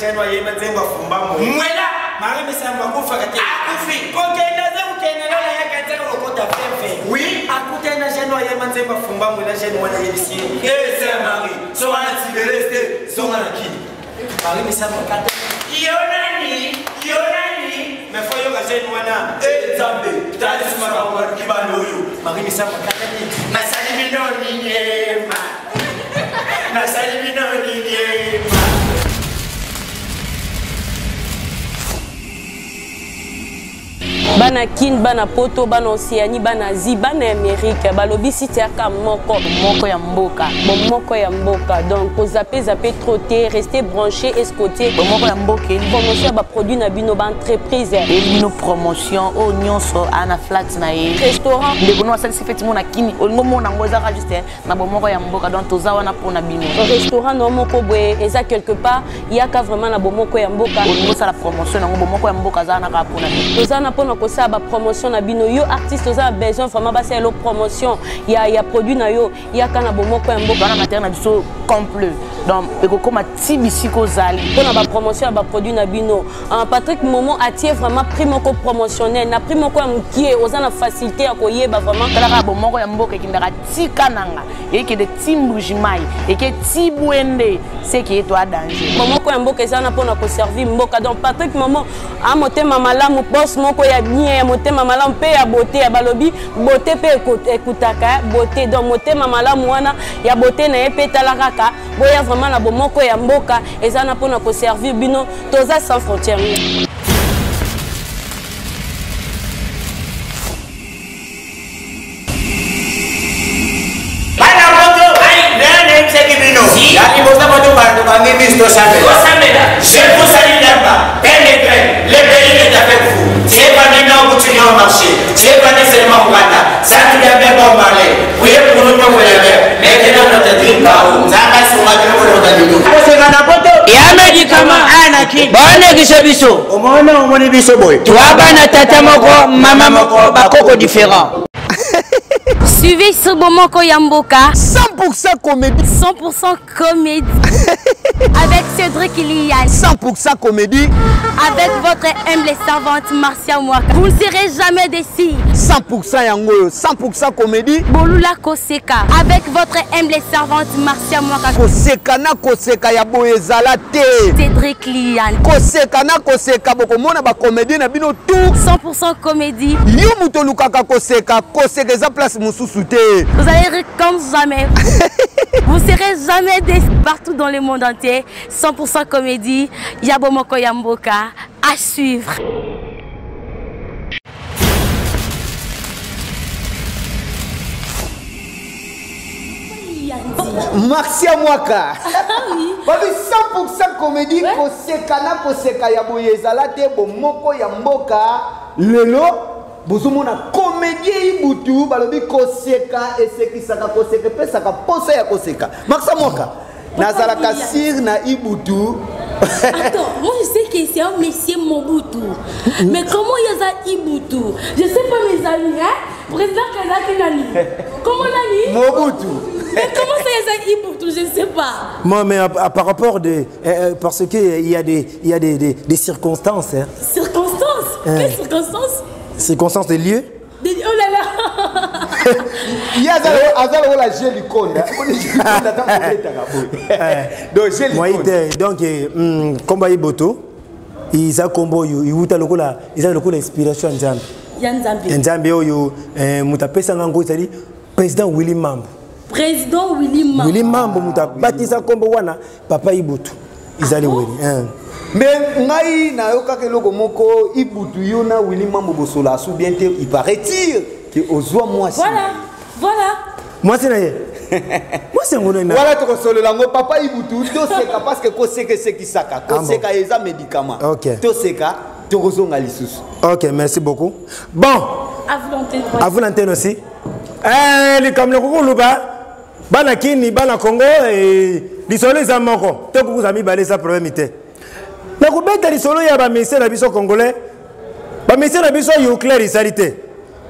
jeune wa yema nzemba fumba mo mwela mari mesamba ko fakate akufi kokenda za ukenda la yakataka lokota fefe oui akutenda jeune wa yema nzemba fumba mo la jeune wana yebisi c'est mari so wana tibeleste so wana kidi mari mesamba kate yonani me foyo ka jeune wana zambe tali sumaka ko kibalo yo mari mesamba kate masali minoni yema nasali minoni yema. Bana kin, bana poto, bana Océanie, bana Asie, bana Amérique, balobi site aka moko ya mboka. Bon moko ya mboka. Donc ko zappé trotté, rester branché, escoté. Bon moko ya mboka. Promotion ba produit na bino ba entreprise. Et bino promotion o nyonso ana flat na ye. Restaurant. De bono asali sifeti mona kini. Olingo mona ngoza ka juste na bon moko ya mboka. Donc toza wana pona bino. Restaurant no moko boye eza quelque part yaka vraiment na bon moko ya mboka. Olingo sa la promotion na bon moko ya mboka za na ka pona. Toza na pona ça ba promotion na bino yo artiste oza besoin vraiment ba c'est la promotion ya produit na yo ya kana bomoko ya mboka na matériel na biso complet donc ekoko matibisi ko zali pona ba promotion ba produit na bino Patrick Momo atie vraiment prix moko promotionnel na prix moko ya mukie oza na facilité ya koyeba vraiment kala bomoko ya mboka kindaka tika nanga eke de timbujimai eke tibwende c'est qui est toi danger bomoko ya mboka eza na pona ko servir mboka donc Patrick Momo a motema malamu boss moko ya bien motema malamu pe ya beauté ya balobi beauté pe ekutaka beauté donc motema malamu wana ya beauté na pe talakaka boya vraiment na bomoko ya mboka eza na pona ko servir bino toza sans frontières. Yani bosta moto parto bangi misto sameda. Je vous salue là-bas. Pénétrez, le pays est avec vous. C'est pas ni non que tu viens au marché. C'est pas nécessairement au Rwanda. Ça tu viens bien bon parler. Oui, pour nous nous voulons. Maintenant notre drink par où? Ça va sur ma télé pour notre vidéo. C'est un apoto. Ya médicament anaki. Bonne giso biso. Omona biso boy. Tu vas bana tata moko, maman moko, bakoko différent. Suivez ce Bomoko Yamboka. 100% comédie. 100% comédie. Avec Cédric Iliane. 100% comédie. Avec votre humble servante Marcia Mwaka. Vous ne serez jamais déçus. 100% yango. 100% comédie. Bolula Koseka. Avec votre humble servante Marcia Mwaka. Koseka na Koseka ya boezala te. Cédric Iliane. Koseka na Koseka boko mona ba comédie na bino tout. 100% comédie. Yo muto lukaka Koseka. Koseka eza place mususu te. Vous allez rire comme jamais. Vous serez jamais déçus partout dans le monde entier. 100% comédie. Yabomoko Yamboka. À suivre. Marcia Mwaka. Oui. 100% comédie. Ouais. Koseka na Koseka ya boyezala te bomoko Yamboka. Lelo. Bozomona comédie ibutu balobi Koseka esekisaka Koseka pesaka posa ya Koseka. Marcia Mwaka. Nazala Kassir na ibutu. Attends, moi je sais que c'est un monsieur Mobutu. Mais comment il y a ça Ibutu? Je sais pas mes amis, hein? Président Kazaki Nani. Comment Nani? Mobutu. Mais comment ça y a ça Ibutu? Je ne sais pas. Moi, mais par rapport parce qu'il y a des circonstances. Hein. Circonstances? Quelles circonstances? Circonstances de lieu. Oh là là. Il y a la gélicone. Donc, combat Iboto, ils ont combo, ils ont l'inspiration en Zambie. Oyo, Moutapesa Nango, c'est-à-dire président Willy Mambo. Président Willy Mambo. Willy Mambo, Moutapesa combo wana, papa Iboto. Ils allaient Willy. Mais ngai na yoka ke logo moko ibutu yona Willy Mambo bosola sou bien te il paraît-il que ozwa moi. Voilà. Moi c'est naie. Moi c'est ngona na. Voilà to solo lango papa ibutu to seka parce que Koseka sekisaka. Koseka eza médicament. OK. To seka to rozonga lisusu. OK, merci beaucoup. Bon. À vous l'antenne aussi. Les comme le Kuluba. Bana kini bana Congo et lisolo za moko. To ku zami balé ça problème ité. Na kubeta lisolo ya ba ministère na biso congolais. Ba ministère na biso yo clair isalité.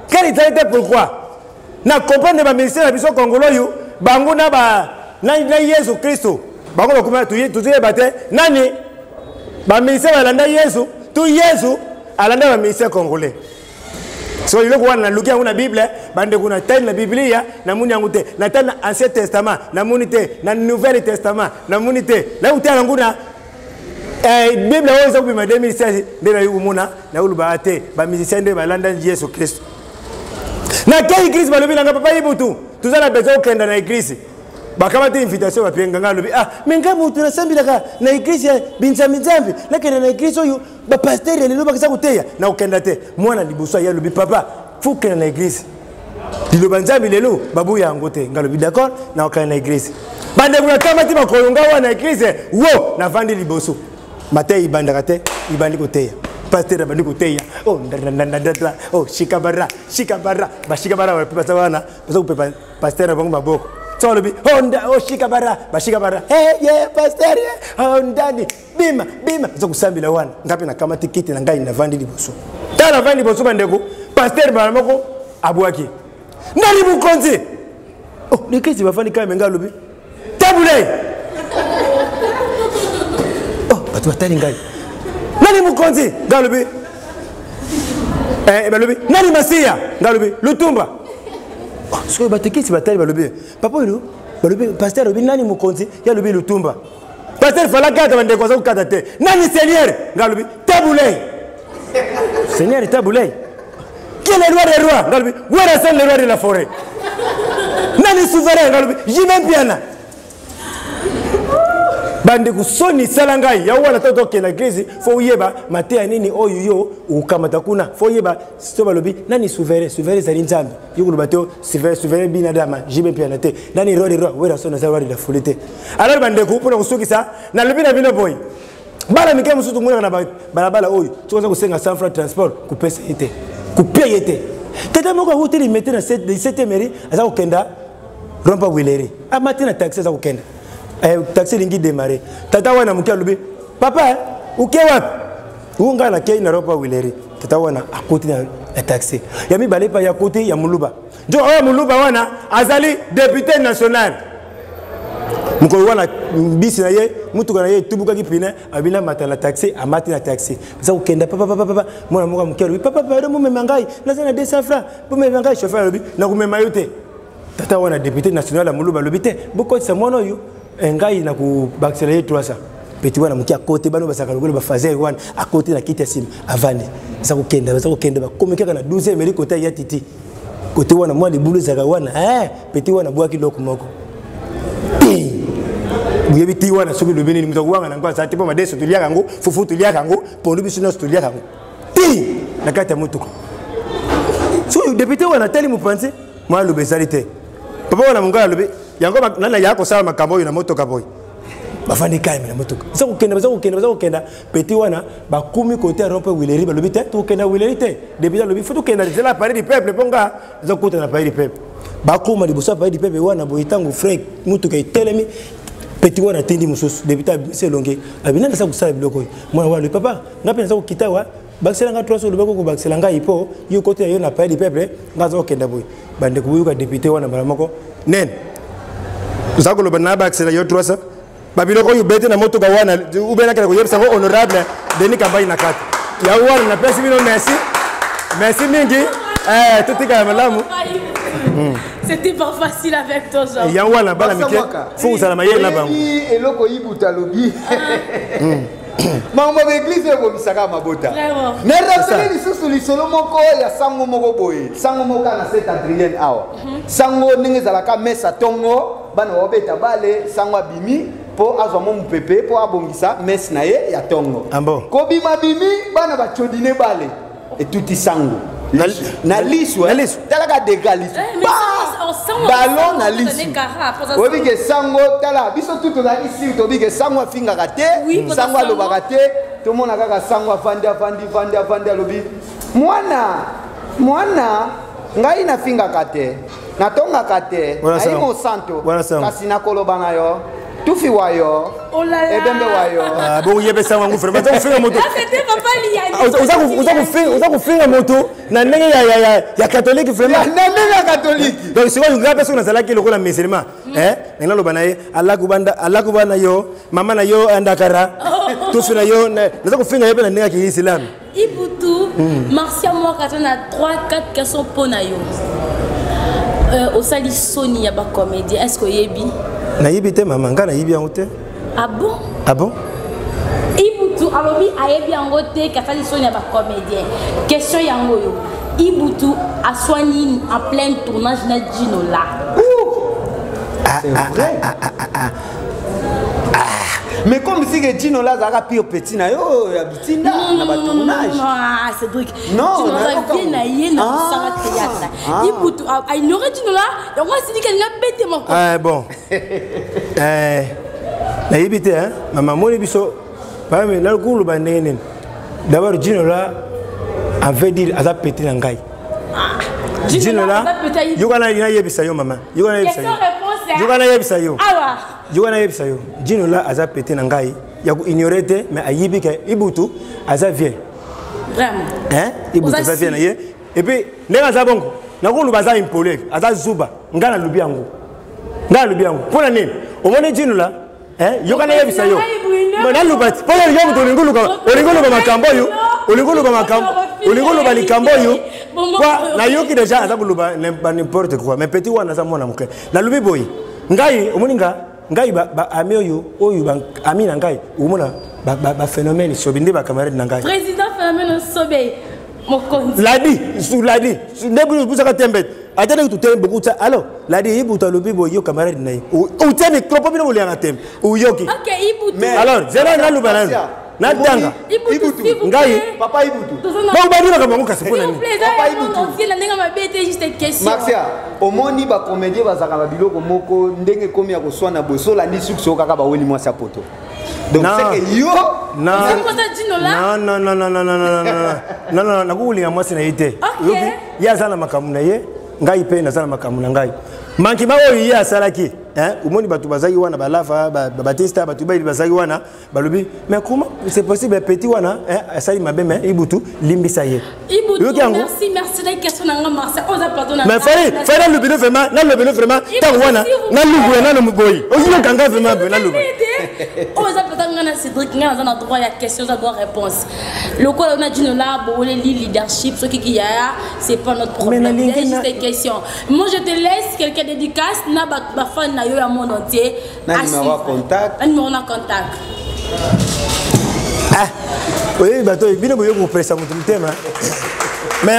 Quelle isalité pourquoi? Na comprendre ba ministère na biso congolais yo bango na ba na Yesu Christo. Bango ba kuma tuye bate nani? ba ministère balanda Yesu tout Yesu alanda ba ministère congolais so il ko wana lukia una Bible bande kuna telle la Biblia na muni yangu te na tena Ancien Testament na muni te na Nouvel Testament na muni te la utala nguna Bible ozo bima 2016 ndena yukumuna na uluba ate ba musicien de balanda Yesu Christ na kei Christ balobi na papa yibutu tuzala bezo kenda na église bakama te invitation ba penga ngalobi menga mutu na sambilaka na église binzambi lakini na église oyo ba pasteur lelo bakisa kuteya na ukenda te mwana libuso ya lobi papa fuke na église dilo banzambi lelo babu yango te ngalobi d'accord na ukenda na église bande kuna kama ti bakolonga wana église wo na vandi liboso matei ibandaka te ibandi kuteya pasteur bandi kuteya oh shikabara bashikabara wa papa wana bazo kupepa pasteur bangu maboko so lobi honda oh shikabara bashikabara yeah pasteur hondani bima zo kusambila wana ngapi na kama tikiti na ngai na vandi liboso tala vandi liboso bandeko pasteur balamoko abwaki ndali bukonzi oh nikisi bafani kama ngalobi tabule oh batu batali ngai nani mukonzi ngalobi balobi nani masia ngalobi lutumba oh so batekisi batali balobi papa ilo balobi pasteur lobi nani mukonzi ya lobi lutumba pasteur fala kata bande kwa sababu kata te nani seigneur ngalobi tabule seigneur tabule qui est le roi des rois ngalobi où est le roi de la forêt nani souverain ngalobi j'aime bien bande kusoni salangai ya wana toto kena grezi fo yeba matea nini oyo yo ukamata kuna fo yeba stoba lobi nani souverain za nzambe yukulu bateo souverain binadama jibe piana te nani roi wera sona za roi de la folie alors bande ku pona kusukisa na lobi na bino boy bala mike musutu mwana na balabala oyo tukoza kusenga sans francs transport kupesa ite kupeye ite tata moko hoteli mete na 7 mairie aza kokenda rompa wileri amatina taxi za kokenda taxi lingi démarrer tata wana mukia lubi papa uke wapi unga na kei na ropa wileri tata wana akoti na taxi ya mi balepa ya koti ya muluba njo oya muluba wana azali député national muko wana bisi na ye mutu kana ye tubuka kipina abina mata na taxi amati na taxi za ukenda papa mwana muka mukia lubi papa bado mumema ngai na sana 200 francs mumema ngai chauffeur lubi na kumema yote tata wana député national la muluba lubi te boko sa mono yo ngai na ku baksela 300 petit wana mukia kote bano basaka lokolo ba fazer wana a côté na kiti sim avandi za kukenda ba komeka na 12 meli kote ya titi kote wana mwa libulu zaka wana petit wana bwaki loko moko buyebi ti wana soki lobeni ni mutako wanga na ngwa sa tipo madeso tulia kango fufu tulia kango pondu bisino tulia kango ti na kata mutuko so député wana teli mupanzi mwa lobezalité papa wana mungala lobe yango nana yako sawa makambo na moto kaboy bafandi kai na moto za kukenda petit wana bakumi côté rompe wileri balobi te to kenda wileri te depuis lobi futu kenda de la partie du peuple ponga za kuta na partie du peuple bakuma libosa partie du peuple wana boitango frère mutu kai telemi petit wana tindi mususu depuis c'est longue abina za kusala biloko mwana wa le papa ngapi za kukita wa bakselanga 300 lobako ko bakselanga ipo yo côté yo na partie du peuple ngaza kenda boy bande kubuyuka député wana balamoko nen zako lo bana baksela yo 300 babiloko yu bete na moto gawana ubena kala ko yebisa ngo honorable deni campagne na kati ya wana na pesi bino merci mingi tutika malamu c'était pas facile avec toi Jean ya wana bala mike fu sala maye na bango eloko yibuta lobi Maman l'église est comme ça mabota. Mais rappelez les sous les solo moko ya sango moko boy. Sango moko na 7 Adrien awa. Sango ninge zalaka mesa tongo bana obeta bale sango bimi po azwa mu pepe po abongisa mes na ye ya tongo. Ko bima bimi bana ba chodine bale et tout sango. Na lisu talaka dégalis. Ballon na lisu. Obi ke sango tala biso tout na ici to bi ke sango finga kate sango lo bakate to mona kaka sango vandi lobi mwana ngai na finga kate na tonga kate ai mo santo kasi na koloba na yo tufi wayo ebembe wayo bon yebe sango ngu frère ça finga moto c'était papa liani uza kufinga moto na ndenge ya catholique vraiment na ndenge ya catholique donc c'est quoi une grande personne na zalaki lokola musulman nena loba na ye Allah kubana yo mama na yo andakara tout fait yo na ko finga yebela ndenge ki islam Ibutu Marcia moi quand on a 3-4 questions pour na yo au sali Sony ya ba comédien est-ce que yebi na yebi te mama nga na yebi yango te ah bon Ibutu alobi ayebi yango te ka sali Sony ya ba comédien question yango yo Ibutu a soigné en plein tournage na Dino là mais comme si que Dino là ça a pire petit na yo ya bitinda na ba tournage non Cédric non bien na yé na sanga théâtre Ibutu a ignoré Dino là et moi c'est dit qu'elle n'a pété mon corps bon na yibite hein mama moni biso ba me na ko lu ba ndenge d'abord Dino là en veut dire a pété na ngai Dino là yugana ina yebisa yo mama yugana yebisa yo yugana yebisa yo yugana yebisa yo Dino là a pété na ngai ya ko ignorer te mais ayibi ke Ibutu aza vient vraiment hein Ibutu aza vient na ye et puis ndenge za bongo na ko lu ba za impolé aza zuba ngana lubi yango pona nini omone Dino là hein yugana yebisa yo na lubati pona yo mutu olingulu ba makambo yo olingulu ba likambo yo kwa na yoki déjà aza kuluba n'importe quoi mais petit wana za mwana muke na lubi boy ngai omoninga ngai ba amioyo oyo ba amina ngai umona ba phénomène sobinde ba camarade na ngai président phénomène sobe mokonzi ladi nebu busaka tembet atene tu tembe beaucoup ça alors ladi Ibutu lubi boy yo camarade na o tene klopo bino ulianga tembe o yoki OK Ibutu alors zera na luba na danga Ibutu ngai papa Ibutu ba ba dina kama mukase pona ni papa Ibutu on ndenge mabete juste question Maxia omoni ba comédien bazaka ba biloko moko ndenge komi ya koswana bosola ni succès kaka ba weli mwasa poto donc c'est que yo non na kuulinga mwasi na ite yoki yazana makamu na ye ngai pe na zana makamu na ngai manki ba oyo ya salaki umoni batu bazaki wana balafa batista batu ba bazaki wana balobi mais comment c'est possible petit wana asali mabe mais Ibutu limbisa ye Ibutu merci la question nga Marcia on a pardonné mais fallait le bénéfice vraiment na le bénéfice vraiment ta wana na lubu na no boy oyo kanga vraiment na lubu on a pardonné na Cédric nga na droit ya question za droit réponse le quoi on a dit là bon les leadership ce qui y a c'est pas notre problème c'est juste une question moi je te laisse quelqu'un dédicace na ba fan na yo ya monde entier na numéro contact oui bato bino boyo ko pressa mutu tema mais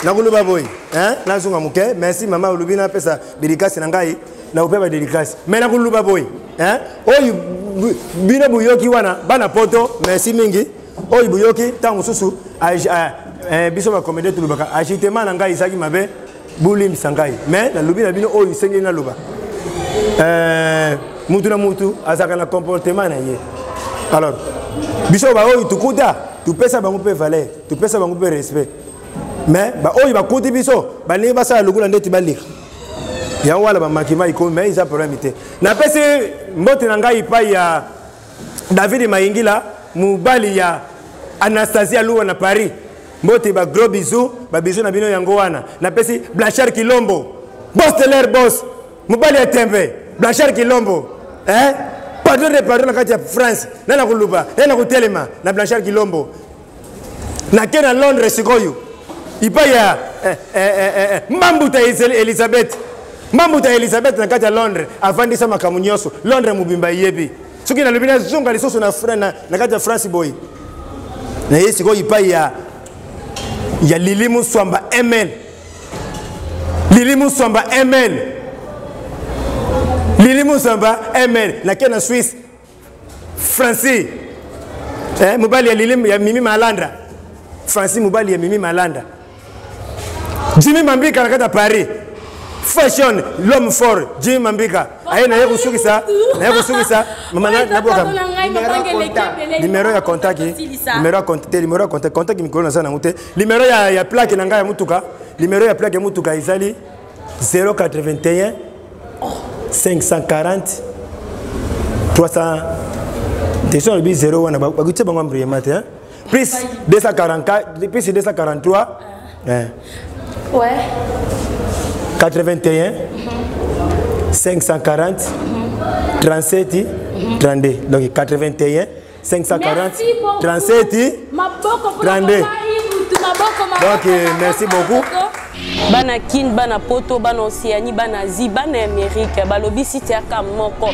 nakuluba boy hein nazunga muke merci mama ulubina pesa dédicace na ngai na upeba dédicace mais nakuluba boy hein oyo bino boyoki wana bana poto merci mingi oyo boyoki tangu susu biso ba comédie tulubaka agitement na ngai isaki mabe bulim sangai mais na lubina bino oyo sengi na luba mutu na mutu azaka na comportement na ye alors biso ba oyo tukuta tupesa bango pe valeur tupesa bango pe respect mais ba oyo ba kuti biso ba ne ba sa lukula ndeti ba lire ya wala ba makima iko mais isa problème te na pese mbote na ngai pa ya David Mayingila mubali ya Anastasia Luwa na Paris mbote ba gros bisous ba bisous na bino yango wana na pese Blanchard Kilombo boss de l'air boss mubali ya tembe Blanchard Kilombo pardon na kati ya France na kuluba na kutelema na Blanchard Kilombo na kena Londres sikoyo ipa ya Mambuta Elizabeth na kati ya Londres afandisa makamunyoso Londres mubimba yebi soki na lubina zonga lisoso na frana na kati ya France boy na yesi ko ipa ya Lilimu Swamba ML na kena Suisse Francis mubali ya Lilimu ya Mimi Malanda Francis mubali ya Mimi Malanda Jimmy Mambika na kata Paris fashion l'homme fort Jimmy Mambika aye na yeko sukisa mama na boka numéro ya contact mikolo na sana ngute numéro ya plaque na ngai ya mutuka numéro ya plaque ya mutuka izali 081 540 300 Déjà le 0 on a bakutse bango mbrie matin plus 244 plus 243 ouais 81 540 37 32 donc 81 540 37 32. Donc merci beaucoup. Bana kin, bana poto, bana Océanie, bana Asie, bana Amérique, balobi site aka moko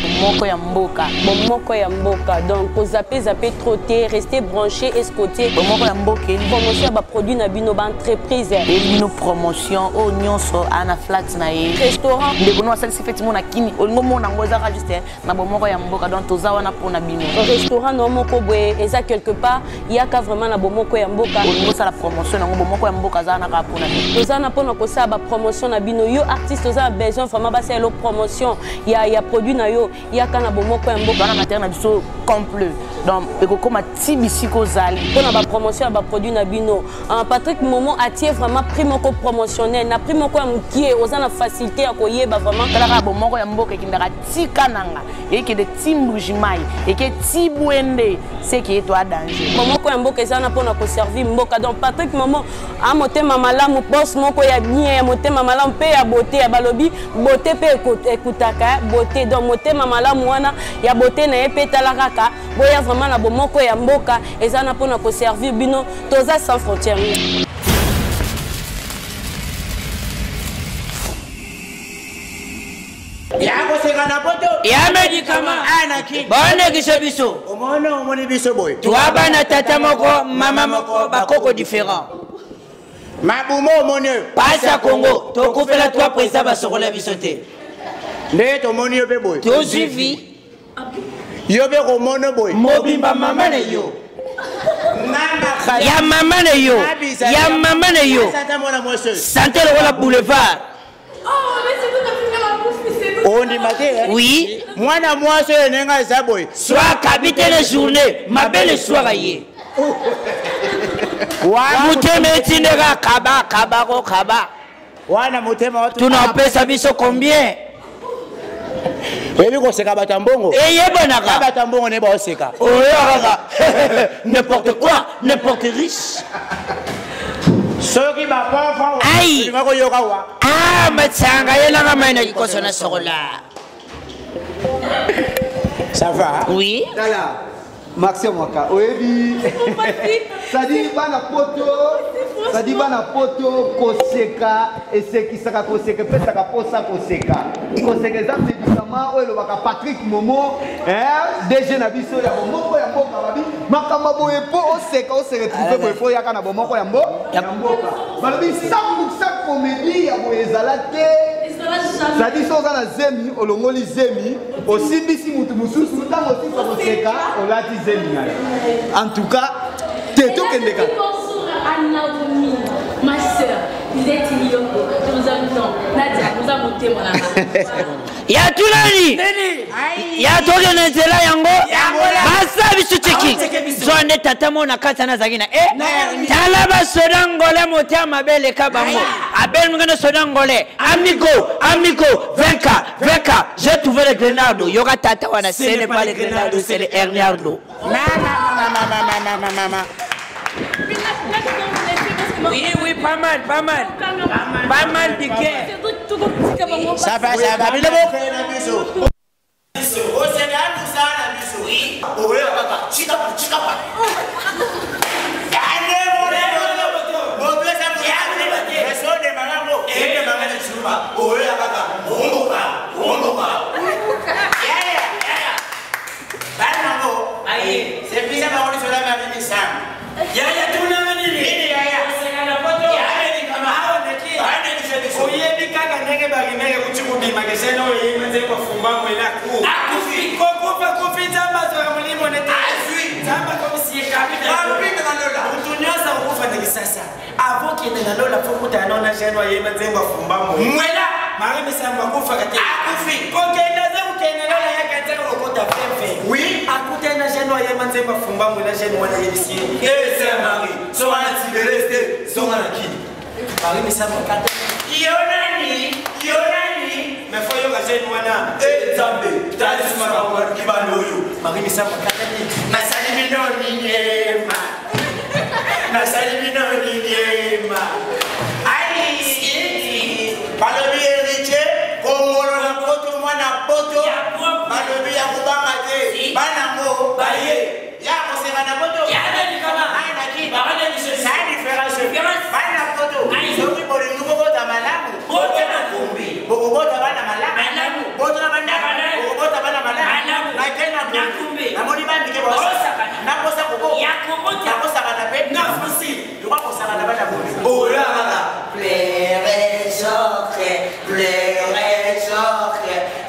ya mboka. Moko ya mboka. Donc ko zappé trotter, rester branché escoté. Moko ya mboka. Promotion ba produit na bino ba entreprise. Et bino promotion o nyonso ana flat na ye. Restaurant. Ndeko no asali sifeti mona kini. Olingo mona ngoza register na moko ya mboka. Donc toza wana pona bino. Restaurant no moko boye eza quelque part yaka vraiment na moko ya mboka. Olingo sala promotion na moko ya mboka za na ka pona bino. Toza na pona ko sa ba promotion na bino yo artiste oza besoin vraiment ba sa lo promotion ya produit na yo yaka na moko ya mboka na matériel na biso complet. Donc ekokoma tibisiko zali pona ba promotion ya ba produit na bino. Patrick Momo atie vraiment prix moko promotionnel na prix moko ya mukie oza na facilité ya koyeba vraiment kala ka moko ya mboka kindaka tika nanga eke de timbujimai eke tibwende c'est qui est toi danger moko ya mboka eza na pona ko servir mboka. Donc Patrick Momo a motema malamu boss moko ya bien ya motema malamu pe ya beauté ya balobi beauté pe ekutaka beauté. Donc motema malamu wana ya beauté na ye pe talaka boya vraiment na moko ya mboka eza na pona ko servir bino toza sans frontières. Ya médicament anaki bonne biso omoni biso boy toi bana tata moko mama moko bakoko différent mabumo omoni pasa Congo to kufela toi président basokola biso te nde tomoni yo pe boy to suivi yo be ko mono boy mobimba mama ne yo ya mama ne yo ya mama ne yo santé le wala boulevard. On dit oui. Moi, c'est un zaboy. Soit capitaine de journée, ma belle soirée. Tu n'as pas sa vie combien? N'importe quoi, n'importe riche. Aïe! Ah, Matsanga, il y a un qui concerne ce rôle-là. Ça va? Oui. Maxime Waka, oui. Ça dit bana poto koseka et ce qui sera koseka peut ça posa koseka. Koseka ça médicament ou le baka Patrick Momo DG na biso ya moko ya mboka babi makamba boye po oseka o se retrouver po ya kana moko ya mboka. Balobi 100% comédie ya boye zalate. Ça dit ça na zemi olongoli zemi osimbisi mutu mususu tango tisa koseka olati zemi. En tout cas, t'es tout qui est ma soeur, vous êtes Yoko, nous avons Nadia, nous avons monté mon amour. Ya tulani ya toge na nzela yango basa bisu tiki zonde tata mona kata na zagina tala ba sodangole motia mabele ka bango abel mngana sodangole amigo venka j'ai trouvé le grenado yoga tata wana ce n'est pas le grenado c'est le Hernardo mama oui pas mal piqué ça va bien le avant qu'il ait dans la faut que tu aies un jeune voyez maintenant va fumba mwela mara mesamba kufa kati akufi kokenda za ukenda la ya kataka ukota fefe oui akuta na jeune voyez maintenant va fumba mwela jeune wana yebisi c'est mari so wana tibeleste so wana ki mara mesamba kata yonani mais faut yo jeune wana zambe tali sumara wa kibalo yo mara mesamba kata ni masali minoni nyema Aïe, Balobi héritier, Congolo na poto mwana poto, Balobi ya kubanga te, Banamo, Baye, ya mike ba na kosa ko ya ko ta kosa kana pe na fusi yo ko sa kana ba na bo ora maka pleurez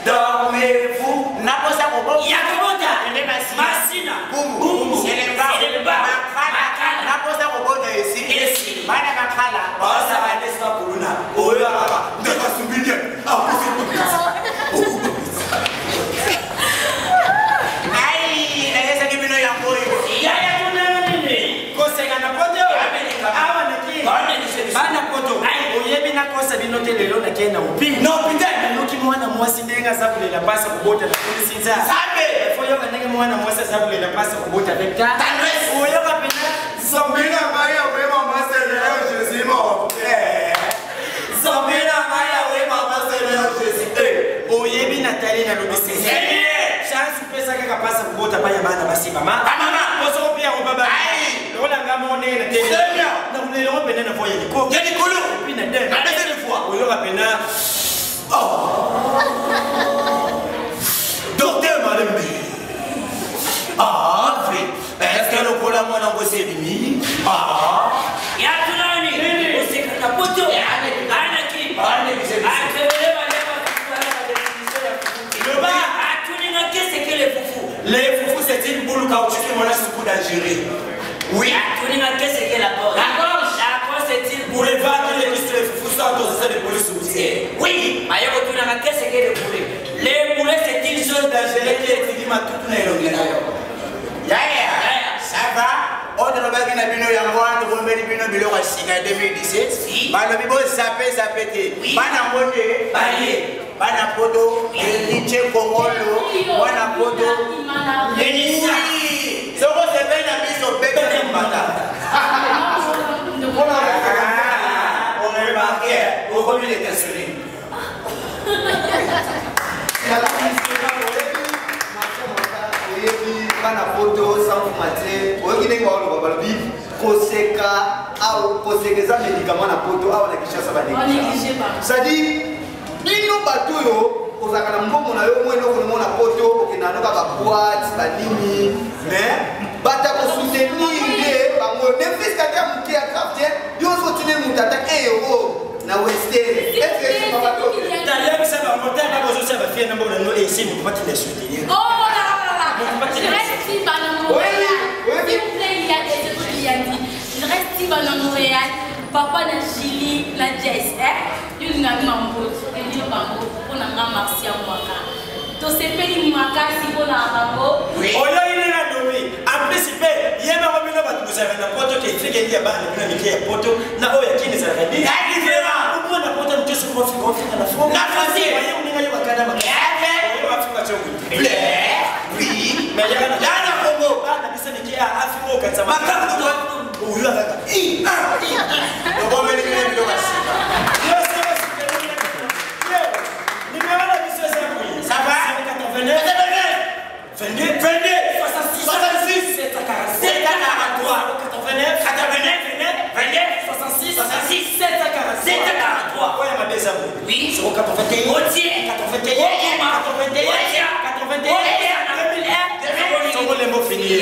dormez-vous na kosa ko bo ya ko ta ende masina boum selemba makala na kosa ko bo esi bana makala kosa ba nesa kuluna ora maka ndaka sumbije bana poto oyebi nakosa bino te lelo nakenda opi noki mwana mwasi ndenge azakulela pasa kubota na polisinza foyoka ndenge mwana mwasi azakulela pasa kubota vekta oyoka pena zombina maya wema mwasi leo jésus mort zombina maya wema mwasi leo jésus oyebi natali na lobisi chance pesa kaka pasa kubota paya bana basiba mama poso pia obaba lola ngamone na tele na unele ngo pena na foye ko yani kolo pina de na deuxième fois oyo ka pena docteur madame fait est-ce que le cola moi na bosse bimi ya tunani oseka na poto ana ki les foufous c'est une boule caoutchouc mon soupe d'Algérie. Oui. Qu'est-ce que la gorge? La gorge c'est une boule. Les vagues, les foufous sont dans des boulets soutiens. Oui. Qu'est-ce que les boulets? Les boulets c'est une chose d'Algérie qui est étudiée à toute la langue. Ça va? On a pas gagné bino ya moi, on a bino bilo à Sika 2017. Bah le bibo sapé sapété. Bana monte, baye. Bana poto, Eliche Kongolo, bana poto. Yenisa. Soko se fait na biso bébé de mbata. On est marqué au remis des questionnaires. Bana poto sans maté, oyine ngolo babalobi koseka au kosekeza médicament na poto au na kishasa ba négligé. Ça dit bino bato yo ozaka na mbongo na yo mweno ko mona poto okina noka ba boîte ba nini mais bata ko soutenir bango ne fiska ka muke ya captain yo so tine mutata euro na western est-ce que c'est pas bato d'ailleurs ça va monter na bozo ça va faire na mbongo no esi mu pas te soutenir je reste à Montréal. S'il vous plaît, il y a des autres qui ont dit. Je reste à Montréal. Papa na Chili, na JSR. Il y a un mambo. Il y a un mambo. On a un marché à Mwaka. Donc c'est pas une Mwaka si on a un mambo. Oui. On a une anomalie. En principe, il y a un mambo qui vous avez un poteau qui est très bien. Il y a un poteau. Na oya qui nous a dit. Différent. Pourquoi on a poteau qui se confie à la France? La France. Voyez, on est allé au Canada. Oui, mais il y a un Congo, il y a un Afrique, il y a un ça va 89 22 22 66 66 743 89 66 66 743 ouais ma belle amour oui sur 81 sont les mots finis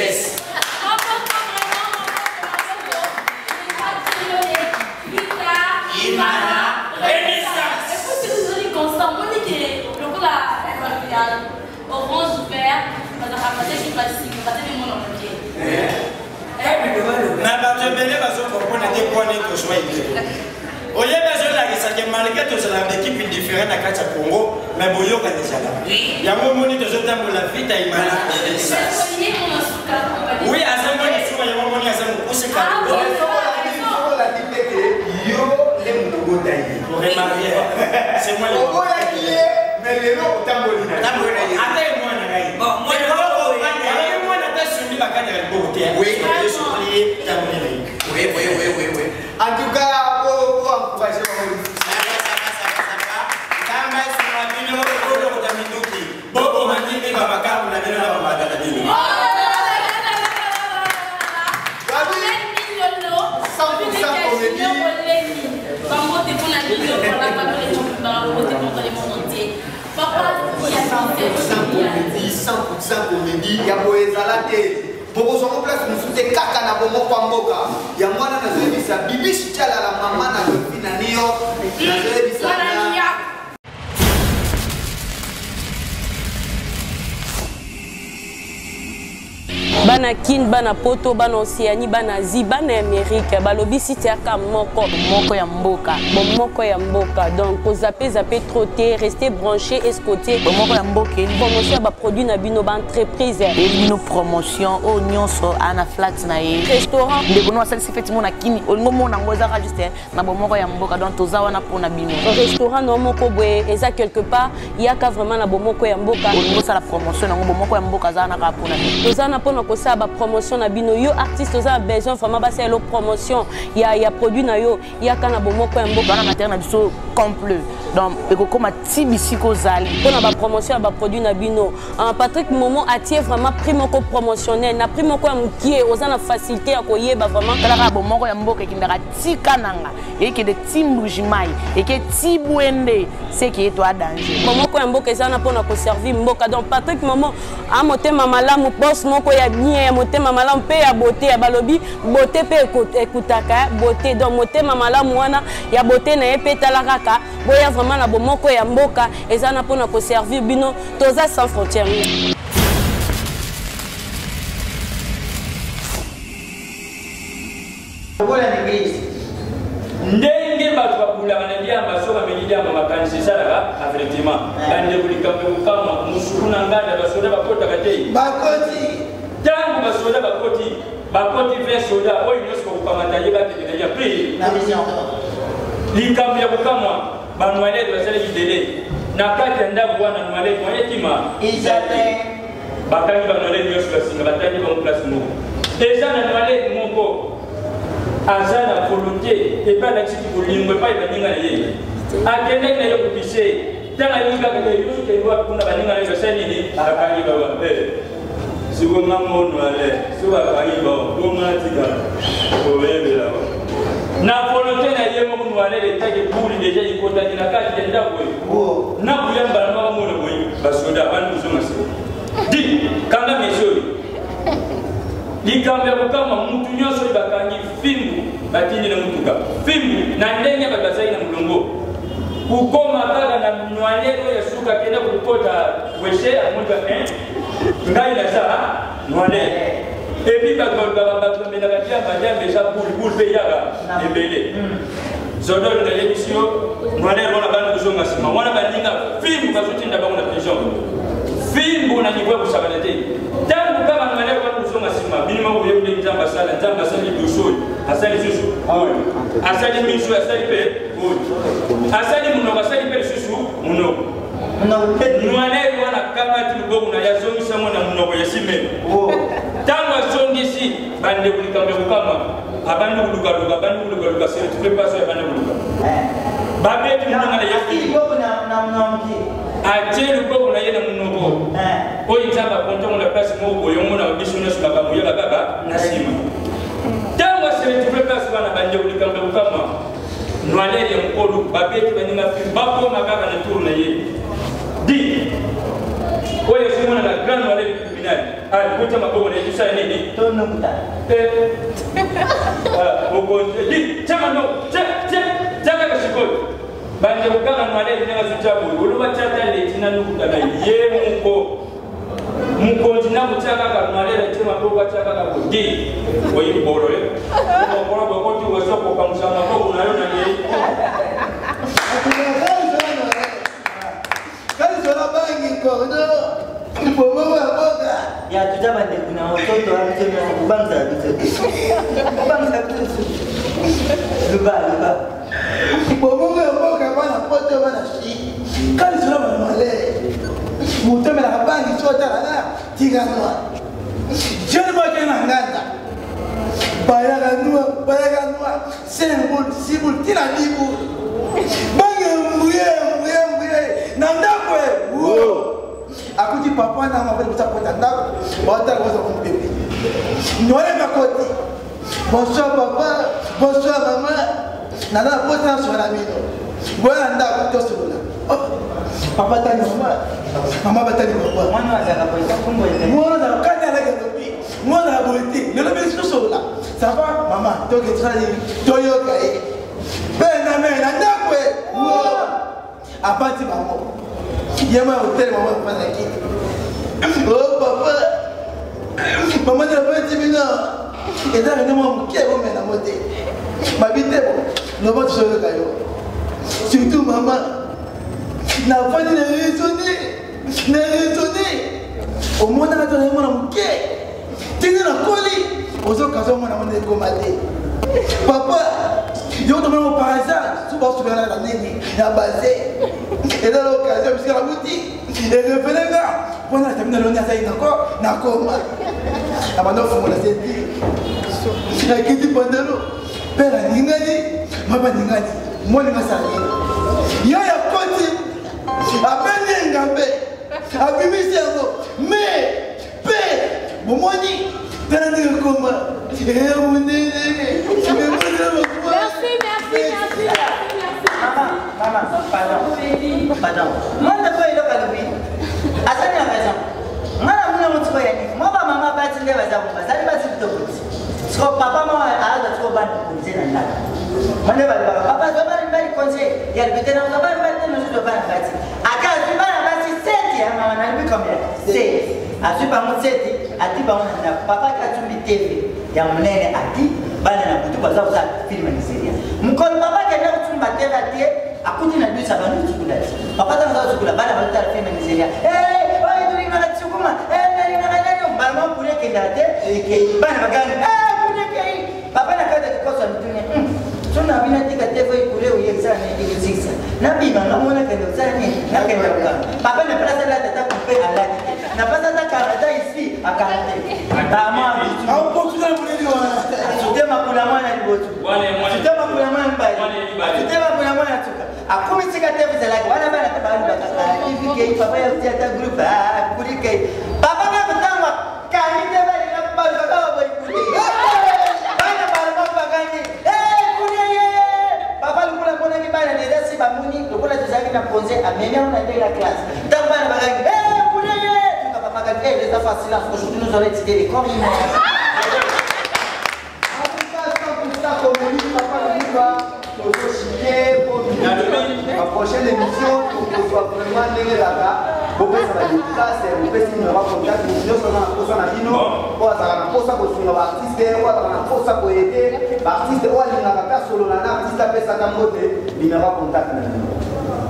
orange vert, parce que après je passe ici, parce que mon nom na bato bele bazo comprendre te point que choisi oye bezo la kisa ke malgré tout cela d'équipe différente à Kacha Congo mais boyo ka déjà là yango moni to zo tambola vita imana oui azambo ni sima yango moni azambo kusika c'est moi mais les lots tambolina attends moi na ngai bon moi na ta sumi bakana ya bote oui oui en tout cas pour encourager kama sima bino ko ta minduki bobo mandini baba kabu na bino na baba dada bino comédie ya boezala te bokozongo place mosusu kaka na bomoko ya mboka ya mwana nazoyebisa bibi chitala la mama na lobi na niyo nazoyebisa bana kin bana poto bana Océanie bana Asie bana Amérique balobi site aka moko ya mboka donc ko zappé trop te rester branché escoté moko ya mboka promotion ba produit na bino ba entreprise et bino promotion o nyonso ana flat na ye restaurant de kono asali sifeti mona kini olingo mona ngoza register na moko ya mboka donc toza wana pona bino restaurant no moko boye eza quelque part yaka vraiment na moko ya mboka olingo sala promotion na moko ya mboka za na ka pona bino toza na pona ça ba promotion na bino yo artiste oza besoin vraiment ba c'est la promotion ya produit na yo ya kana bomoko ya mboka na matériel na biso complet donc ekokoma tibisiko zali pona ba promotion ba produit na bino Patrick Momo atie vraiment prix moko promotionnel na prix moko ya mukie oza na facilité ya koyeba vraiment kala bomoko ya mboka kindaka tikananga eke de timbujimai eke tibwende c'est qui est toi danger bomoko ya mboka ezana pona ko servir mboka donc Patrick Momo a motema malamu boss moko ya bien motema malamu pe ya beauté ya balobi beauté pe ekutaka beauté donc motema malamu wana ya beauté na ye pe talakaka boya vraiment na bomoko ya mboka ezana pona ko servir bino toza sans frontières ndenge bato babulaka na liamba soka meli liamba makanisi esalaka effectivement bande kolikape kokama musulu na nganda basoda bakotaka te bakoti ntango basoda bakoti ve soda oyo nyonso kokamata ye batekena ya pri likambo ya kokamwa banwalete basalaki dele na kati ya ndako wana nwalete moyetima bakangi banwalete nyonso basinga batangi bango place moko eza na nwalete moko aza na volonté epai nakisiki bolingo epai baninga na ye akendaki na ye kopise ntango ayingaka yokewa kuna baninga na ye basali nini bakangi bawa sikonga monwale so bakangi bawa omona tika oyebela na volonté na ye moko nwale letaki buli deja ekotaki na kati ya ndako na kuyambala maka mona boye basoda bani kozonga se di kanga mesori likambo ya kokama mutu nyonso oyo bakangi fimbu batindi na mutuka fimbu na ndenge bato bazali na molongo kukoma kaka na nwalelo oyo suka kenda kokota weshe amonka ngai naza nwale epi bato bato bamendaka diamba eza bule mpe yaka ebele zodolo nayebisi yo nwalelo wana bana kozonga nsima wana baninga fimbu bazotinda bango na prison fimbu na niveau ya kosakana te ntango kaka nwalelo wana kozonga nsima binima koyebile nzambe asali dosoi asali susu oyo asali miso asali mpe oyo asali munoko asali mpe lisusu munoko nwalelo wana kamati luboko na ye azongisango na munoko ya simene ntango azongisi bandeko likambo ya kokama abandi kolukaluka sertifie paso abandi koluka babeti munanga na ye atie luboko na ye na munoko oyo nzambe akontango na place moko boye omona biso nyonso makambo yaka kaka na nsima ntango asertifie place bana bandeko likambo ya kokama nwaleli ya mokolu babeti baninga fi bakoma kaka na tour na ye di oyo simona na grand nwaleli kriminali kuta maboko na ye tusala nini chakakasikoyo bande kokaka nwaleli nanga zucaboyo oloba cata letina nukutana ye muko mukonzi nakutia kaka nwaleli atie maboko atia kaka kodi oyibolo okolo bokoti wasokokamusa maboko nayo na ye ya tutaba de kuna watoto wanasema kubanza vitu luba bomongo ya mboka bana poto bana shi kali sura male muteme na bangi chota na tiganwa jeni moja na nganda baraganwa sibul tina dibu bangi mbuye na ndakwe akuti papa na mama bali kutapota ndako wataka kuza kumpepe nyole makoti bonsoir papa bonsoir mama nana posa sur la mino voilà ndako to solola Papa tani maman batani papa. Mwana azaka boyita kumbo ile. Mwana azaka kana la gadobi. Mwana boyiti. Nelo be so là. Ça va maman, toi que tu as dit Toyota. Ben na ndakwe. Apati maman. Yema hotel maman pasaki. Oh papa. Maman n'a pas dit mina. Et là nous maman qui est bon na moté. Ma bite bon. No va se le caillou. Surtout maman. Na pas de raisonner. Au monde a donné mon amour. Tu n'as pas collé. Aux occasions, mon amour est commandé. Papa, je te demande par hasard. Souvent, tu verras la nene, la basée. Et dans l'occasion, puisque la boutique, et le vénéga, pendant la terminale, on a ça encore, n'a coma. Abandon, faut me laisser dire. La quête du pantalon. Père, Ningani, Maman Ningani, moi, je il y a un petit. À peine Ngambé, à Bimisengo, mais, père, mon moni, dans le coma. Merci. Maman, pardon. Moi, je ne peux pas le faire. Attends, raison. Moi, je ne peux pas le faire. Moi, maman, pas de ça, ça ne va pas se faire. Papa, moi, a de trop ban conseil dans la. Moi, je ne vais pas. Papa, je vais pas le conseil. Il y a le vétéran, je ne vais pas le faire. À quand tu vas la bâtir 7, maman, on a vu combien 7. À ce moment 7, à ti ba on a papa ka tu TV. Ya mnene ati bana na kutu kwa sababu za film ni seria. Mkono papa kaenda kutumba tena tie akuti na bisa bana kuchukula. Papa tanga kuchukula bana balita film ni seria. Wewe ndio ngana chukuma. Nani ngana bana kule kenda te ke bana bagani. Kule ke papa na kaza kukosa mtunia. Tuna bina tika TV kule uyexana ni kizisa. Na bima na muona kenda usani na kenda ukana. Papa na prasa la tata kumpe alaki. Na pasa ta karata ici à karate. Tama. Au pokuza mulini wana. Tutema kuna mwana libotu. Tutema kuna mwana mbali. Tutema kuna mwana tuka. Akumi sika tevu zalaka. Wana bana tabani bakaka. Hivi ke papa ya utia group kurike. Papa na kutamba kanite bali na papa kwa boy kule. Bana bana papa gani. Kule. Papa lukula kona kibana ni dasi bamuni. Lukula tuzaki na ponze amenya una ndela class. Tamba na bagani. Les affaires silence, aujourd'hui nous allons étudier les corps humains. La prochaine émission, pour que ce soit vraiment là-bas, vous pouvez faire des classes, vous pouvez signer un contact, vous pouvez faire un poste à Nino, vous pouvez faire un poste pour signer un artiste, vous pouvez faire un poste pour aider l'artiste, ou aller dans la personne, l'artiste a fait ça comme côté, numéro de contact.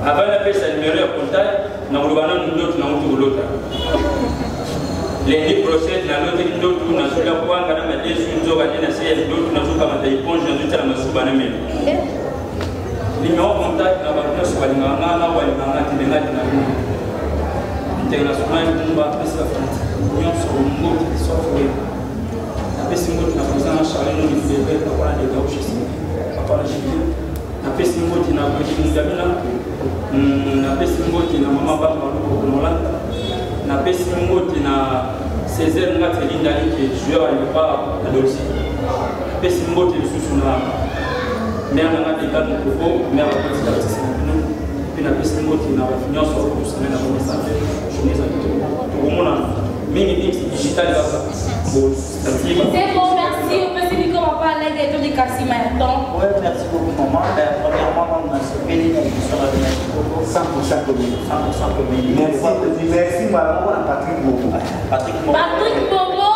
Avant de faire ce numéro de contact, nous avons l'autre. L'année prochaine, nous avons d'autres, nous avons des choses, nous avons des éponges, nous avons des numéro de contact, nous avons des international, nous avons des union sur le mot qui soit fait. Nous avons des mots qui nous ont chargé, nous avons des gauches, nous avons des mots qui nous ont na pesi moti na Césaire ngati lindali ke joueur il pas adolescent pesi moti susu na mère ngati ka ko mère petit artiste nous puis na pesi moti na finance sur pour semaine na commencer journée ça tout mona mini digital là bon c'est bon, merci. On peut se dire comment parler des taux de Casimir. Oui, merci beaucoup, maman. Premièrement, on a souhaité l'émission à 100% commune. 100% commune. Merci, madame Patrick Bobo. Patrick Bobo,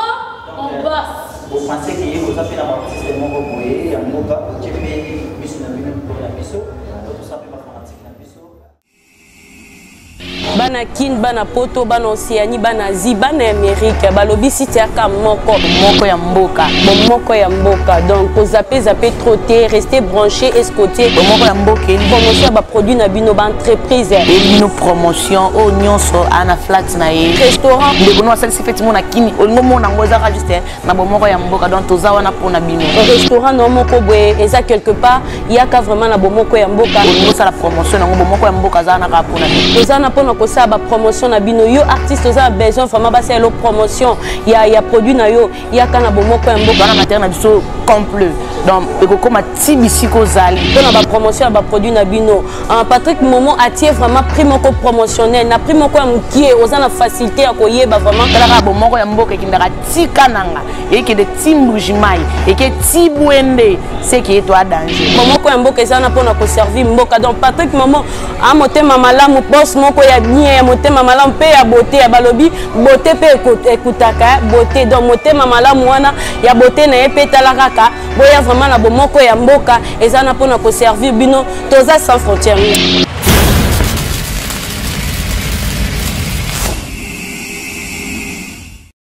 on bosse. Vous pensez que vous avez fait la partie de mon boboé, un mot pas, vous avez mis une amie pour la mission, tout ça fait ma fanatique la mission. Bana kin bana poto bana Océanie bana Asie bana Amérique balobi site aka moko ya mboka donc zappé trop te rester branché escoté moko ya mboka promotion ba produit na bino ba entreprise et bino promotion o nyonso ana flat na ye restaurant de bono sel si feti mona kini olingo mona ngoza register na moko ya mboka donc toza wana pona bino restaurant no moko boye eza quelque part yaka vraiment na moko ya mboka olingo sala promotion na moko ya mboka za na ka pona toza na pona ko ça ba promotion na bino yo artiste oza besoin vraiment ba c'est promotion ya produit na yo ya kana bomoko ya mboka na matériel na biso complet donc ekokoma ti bisiko zali mpona bapromotion ya baproduit na bino. Patrick Momo atie vraiment prix moko promotionnel na prix moko ya mokie oza na facilité ya koyeba vraiment kalaka bomoko ya mboka ekendaka ti kananga ekende ti mbujimai eke ti bwende seki eto a danger bomoko ya mboka eza na mpona koservir mboka. Donc Patrick Momo a motema malamu boss moko ya bien ya motema malamu mpe ya beauté ya balobi beauté mpe ekutaka beauté. Donc motema malamu wana ya beauté na ye mpe tala kaka boya vraiment na bomoko ya mboka eza na mpona koservir bino toza sans frontière.